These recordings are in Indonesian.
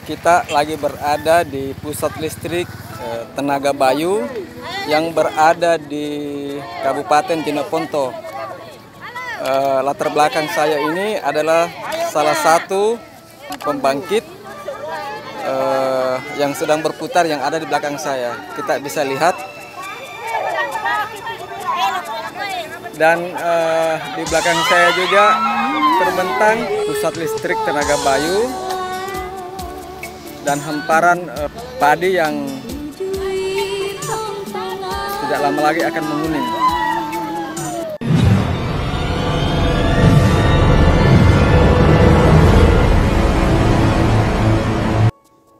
Kita lagi berada di pusat listrik Tenaga Bayu yang berada di Kabupaten Jeneponto. Latar belakang saya ini adalah salah satu pembangkit yang sedang berputar yang ada di belakang saya. Kita bisa lihat. Dan di belakang saya juga terbentang pusat listrik Tenaga Bayu dan hamparan padi yang tidak lama lagi akan menguning.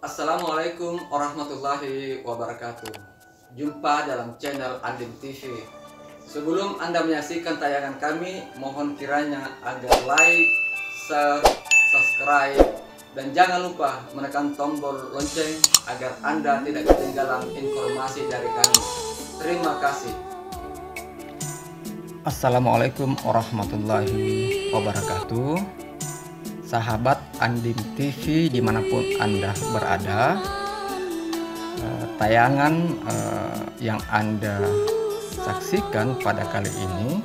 Assalamualaikum warahmatullahi wabarakatuh. Jumpa dalam channel Andim TV. Sebelum Anda menyaksikan tayangan kami, mohon kiranya agar like, share, subscribe, dan jangan lupa menekan tombol lonceng agar Anda tidak ketinggalan informasi dari kami. Terima kasih. Assalamualaikum warahmatullahi wabarakatuh. Sahabat Andim TV dimanapun Anda berada, tayangan yang Anda saksikan pada kali ini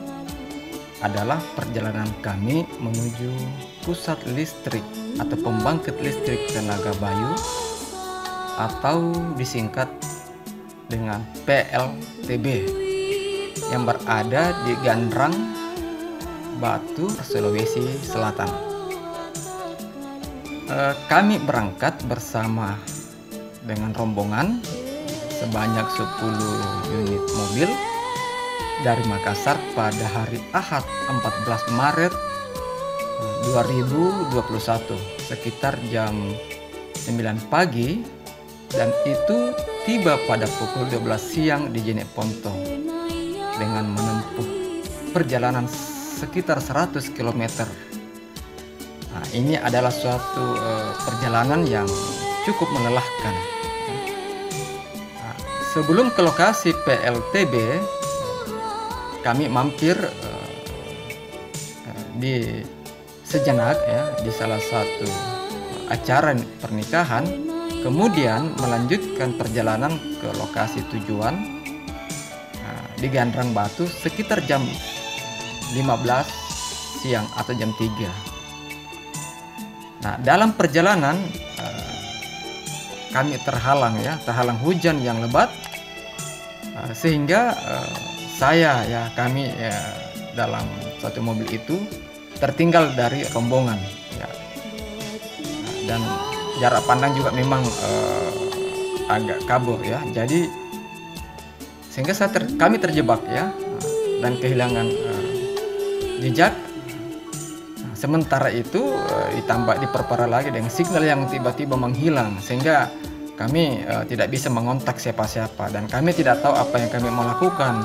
adalah perjalanan kami menuju pusat listrik atau pembangkit listrik Tenaga Bayu atau disingkat dengan PLTB yang berada di Gandrang Batu, Sulawesi Selatan. Kami berangkat bersama dengan rombongan sebanyak 10 unit mobil dari Makassar pada hari Ahad 14 Maret 2021 sekitar jam 9 pagi, dan itu tiba pada pukul 12 siang di Jeneponto dengan menempuh perjalanan sekitar 100 km. Nah, ini adalah suatu perjalanan yang cukup melelahkan. Nah, sebelum ke lokasi PLTB, kami mampir di sejenak di salah satu acara pernikahan, kemudian melanjutkan perjalanan ke lokasi tujuan di Gandrang Batu sekitar jam 15 siang atau jam 3. Nah, dalam perjalanan kami terhalang hujan yang lebat, sehingga kami dalam satu mobil itu tertinggal dari rombongan dan jarak pandang juga memang agak kabur jadi sehingga kami terjebak dan kehilangan jejak. Sementara itu diperparah lagi dengan signal yang tiba-tiba menghilang, sehingga kami tidak bisa mengontak siapa-siapa dan kami tidak tahu apa yang kami mau lakukan.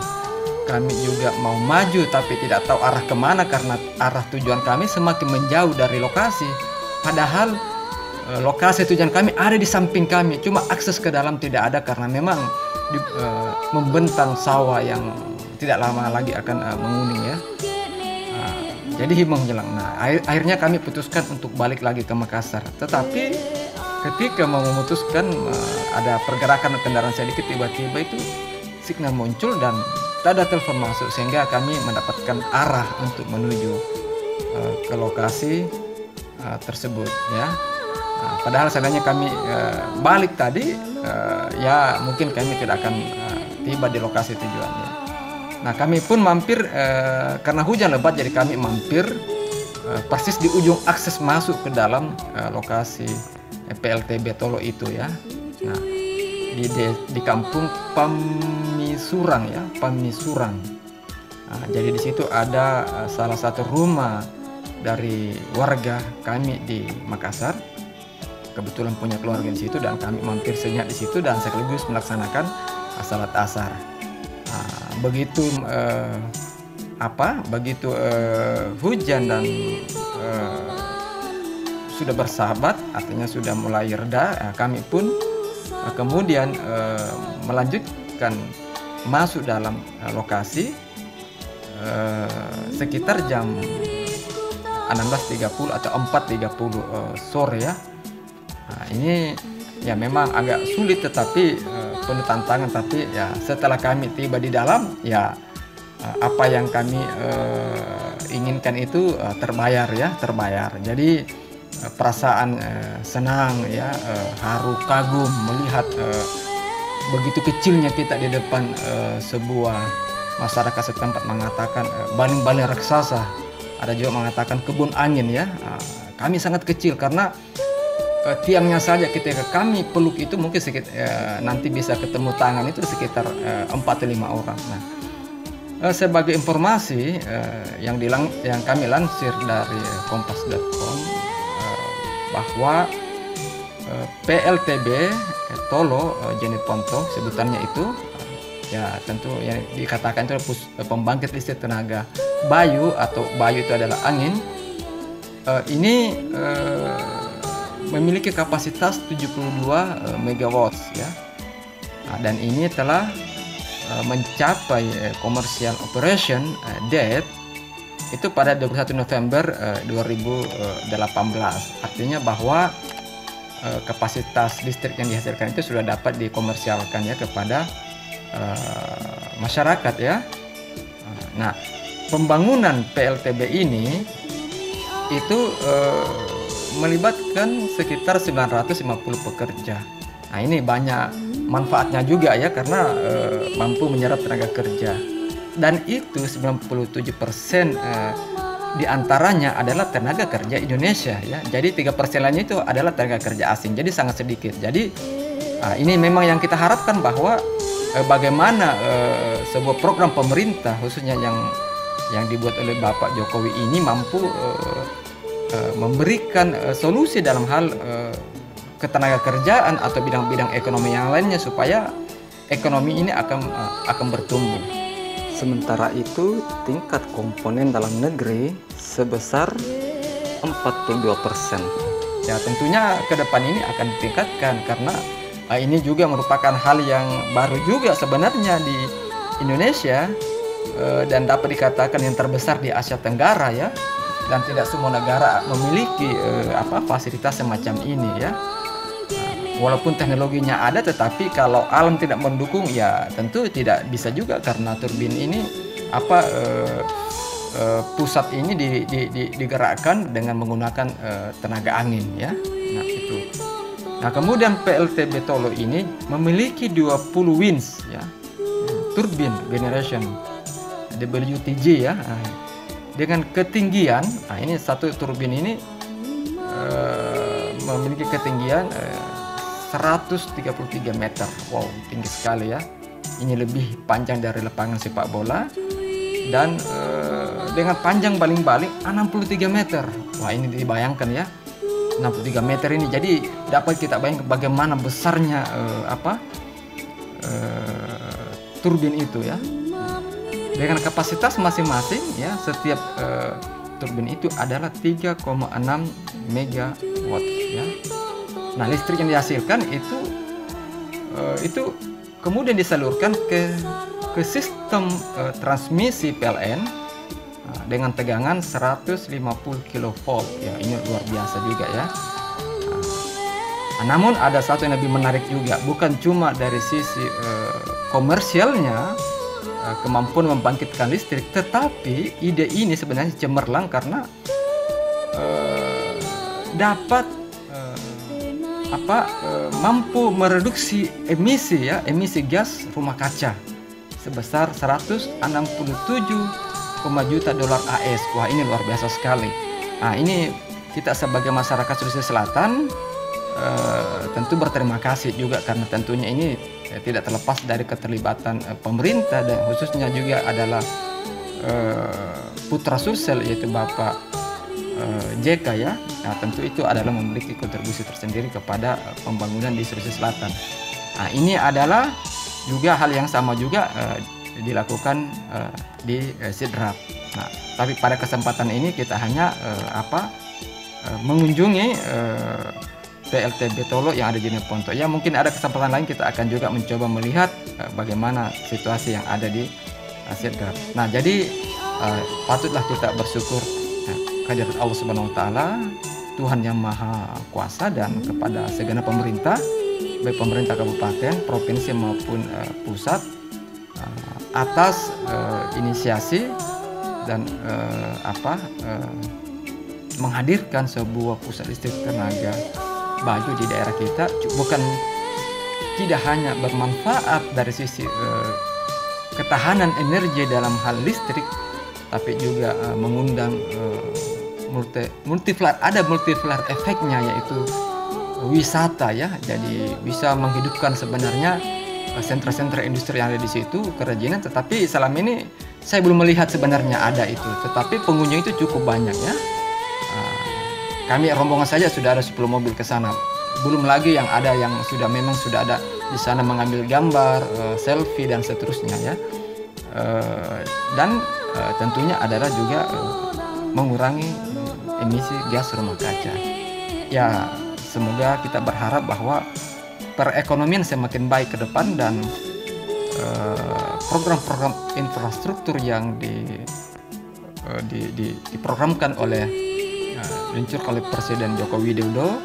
Kami juga mau maju tapi tidak tahu arah kemana karena arah tujuan kami semakin menjauh dari lokasi. Padahal lokasi tujuan kami ada di samping kami, cuma akses ke dalam tidak ada karena memang membentang sawah yang tidak lama lagi akan menguning jadi himbang jelang. Nah, akhirnya kami putuskan untuk balik lagi ke Makassar. Tetapi ketika mau memutuskan ada pergerakan kendaraan sedikit, tiba-tiba itu signal muncul dan tak ada telepon masuk, sehingga kami mendapatkan arah untuk menuju ke lokasi tersebut padahal sebenarnya kami balik tadi mungkin kami tidak akan tiba di lokasi tujuannya. Nah, kami pun mampir karena hujan lebat, jadi kami mampir persis di ujung akses masuk ke dalam lokasi PLTB Tolo itu Nah, di kampung Pamisurang Pamisurang. Nah, jadi di situ ada salah satu rumah dari warga kami di Makassar. Kebetulan punya keluarga di situ dan kami mampir sejenak di situ dan sekaligus melaksanakan salat asar. Nah, begitu hujan dan sudah bersahabat, artinya sudah mulai reda, kami pun kemudian melanjutkan masuk dalam lokasi sekitar jam 16.30 atau 4.30 sore Nah, ini ya memang agak sulit tetapi penuh tantangan, tapi ya setelah kami tiba di dalam ya apa yang kami inginkan itu terbayar ya, terbayar. Jadi perasaan senang ya, haru, kagum melihat begitu kecilnya kita di depan sebuah masyarakat setempat mengatakan baling-baling raksasa. Ada juga mengatakan kebun angin ya. Kami sangat kecil karena tiangnya saja ketika kami peluk itu mungkin nanti bisa ketemu tangan itu sekitar 4-5 orang. Nah, sebagai informasi yang kami lansir dari kompas.com bahwa PLTB Tolo Jenit Ponto sebutannya itu ya tentu yang dikatakan itu pembangkit listrik tenaga Bayu, atau Bayu itu adalah angin. Ini memiliki kapasitas 72 MW ya. Nah, dan ini telah mencapai commercial operation date itu pada 21 November 2018. Artinya bahwa kapasitas listrik yang dihasilkan itu sudah dapat dikomersialkan ya kepada masyarakat ya. Nah, pembangunan PLTB ini itu melibatkan sekitar 950 pekerja. Nah, ini banyak manfaatnya juga ya, karena mampu menyerap tenaga kerja. Dan itu 97% diantaranya adalah tenaga kerja Indonesia ya. Jadi 3% lainnya itu adalah tenaga kerja asing. Jadi sangat sedikit. Jadi ini memang yang kita harapkan bahwa bagaimana sebuah program pemerintah khususnya yang dibuat oleh Bapak Jokowi ini mampu memberikan solusi dalam hal ketenaga kerjaan atau bidang-bidang ekonomi yang lainnya supaya ekonomi ini akan bertumbuh. Sementara itu tingkat komponen dalam negeri sebesar 42%. Ya tentunya ke depan ini akan ditingkatkan karena ini juga merupakan hal yang baru juga sebenarnya di Indonesia dan dapat dikatakan yang terbesar di Asia Tenggara ya. Dan tidak semua negara memiliki fasilitas semacam ini ya. Walaupun teknologinya ada, tetapi kalau alam tidak mendukung ya tentu tidak bisa juga, karena turbin ini pusat ini digerakkan dengan menggunakan tenaga angin ya. Nah itu. Nah kemudian PLTB Tolo ini memiliki 20 winds ya, turbin generation WTG ya. Dengan ketinggian, nah ini satu turbin ini memiliki ketinggian 133 meter. Wow, tinggi sekali ya. Ini lebih panjang dari lapangan sepak bola. Dan dengan panjang baling-baling 63 meter. Wah, ini dibayangkan ya. 63 meter ini. Jadi dapat kita bayangkan bagaimana besarnya turbin itu ya. Dengan kapasitas masing-masing ya, setiap turbin itu adalah 3,6 megawatt ya. Nah, listrik yang dihasilkan itu kemudian disalurkan ke sistem transmisi PLN dengan tegangan 150 kV ya. Ini luar biasa juga ya. Namun ada satu yang lebih menarik juga, bukan cuma dari sisi komersialnya kemampuan membangkitkan listrik, tetapi ide ini sebenarnya cemerlang karena dapat mampu mereduksi emisi gas rumah kaca sebesar 167 juta dolar AS. Wah, ini luar biasa sekali. Nah, ini kita sebagai masyarakat Sulawesi Selatan tentu berterima kasih juga, karena tentunya ini tidak terlepas dari keterlibatan pemerintah dan khususnya juga adalah putra Sulsel yaitu Bapak JK ya. Nah, tentu itu adalah memiliki kontribusi tersendiri kepada pembangunan di Sulawesi Selatan. Nah, ini adalah juga hal yang sama juga dilakukan di Sidrap. Nah, tapi pada kesempatan ini kita hanya mengunjungi PLTB Tolo yang ada di Jenit Ponto. Ya, mungkin ada kesempatan lain kita akan juga mencoba melihat bagaimana situasi yang ada di Sidrap. Nah, jadi patutlah kita bersyukur kehadirat Allah Subhanahu wa taala Tuhan Yang Maha Kuasa dan kepada segenap pemerintah, baik pemerintah kabupaten, provinsi maupun pusat, atas inisiasi dan menghadirkan sebuah pusat listrik tenaga baru di daerah kita. Bukan tidak hanya bermanfaat dari sisi ketahanan energi dalam hal listrik, tapi juga mengundang multiplier efeknya, yaitu wisata ya. Jadi bisa menghidupkan sebenarnya sentra-sentra industri yang ada di situ, kerajinan. Tetapi selama ini saya belum melihat sebenarnya ada itu, tetapi pengunjung itu cukup banyak ya. Kami rombongan saja sudah ada 10 mobil ke sana, belum lagi yang ada yang memang sudah ada di sana mengambil gambar, selfie dan seterusnya ya. Dan tentunya adalah juga mengurangi emisi gas rumah kaca. Ya, semoga kita berharap bahwa perekonomian semakin baik ke depan, dan program-program infrastruktur yang diprogramkan diluncurkan oleh Presiden Joko Widodo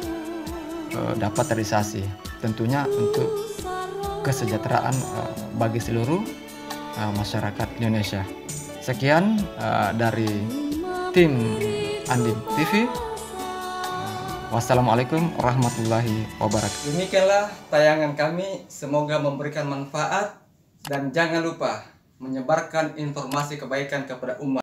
dapat terrealisasi, tentunya untuk kesejahteraan bagi seluruh masyarakat Indonesia. Sekian dari tim Andip TV. Wassalamualaikum warahmatullahi wabarakatuh. Demikianlah tayangan kami, semoga memberikan manfaat, dan jangan lupa menyebarkan informasi kebaikan kepada umat.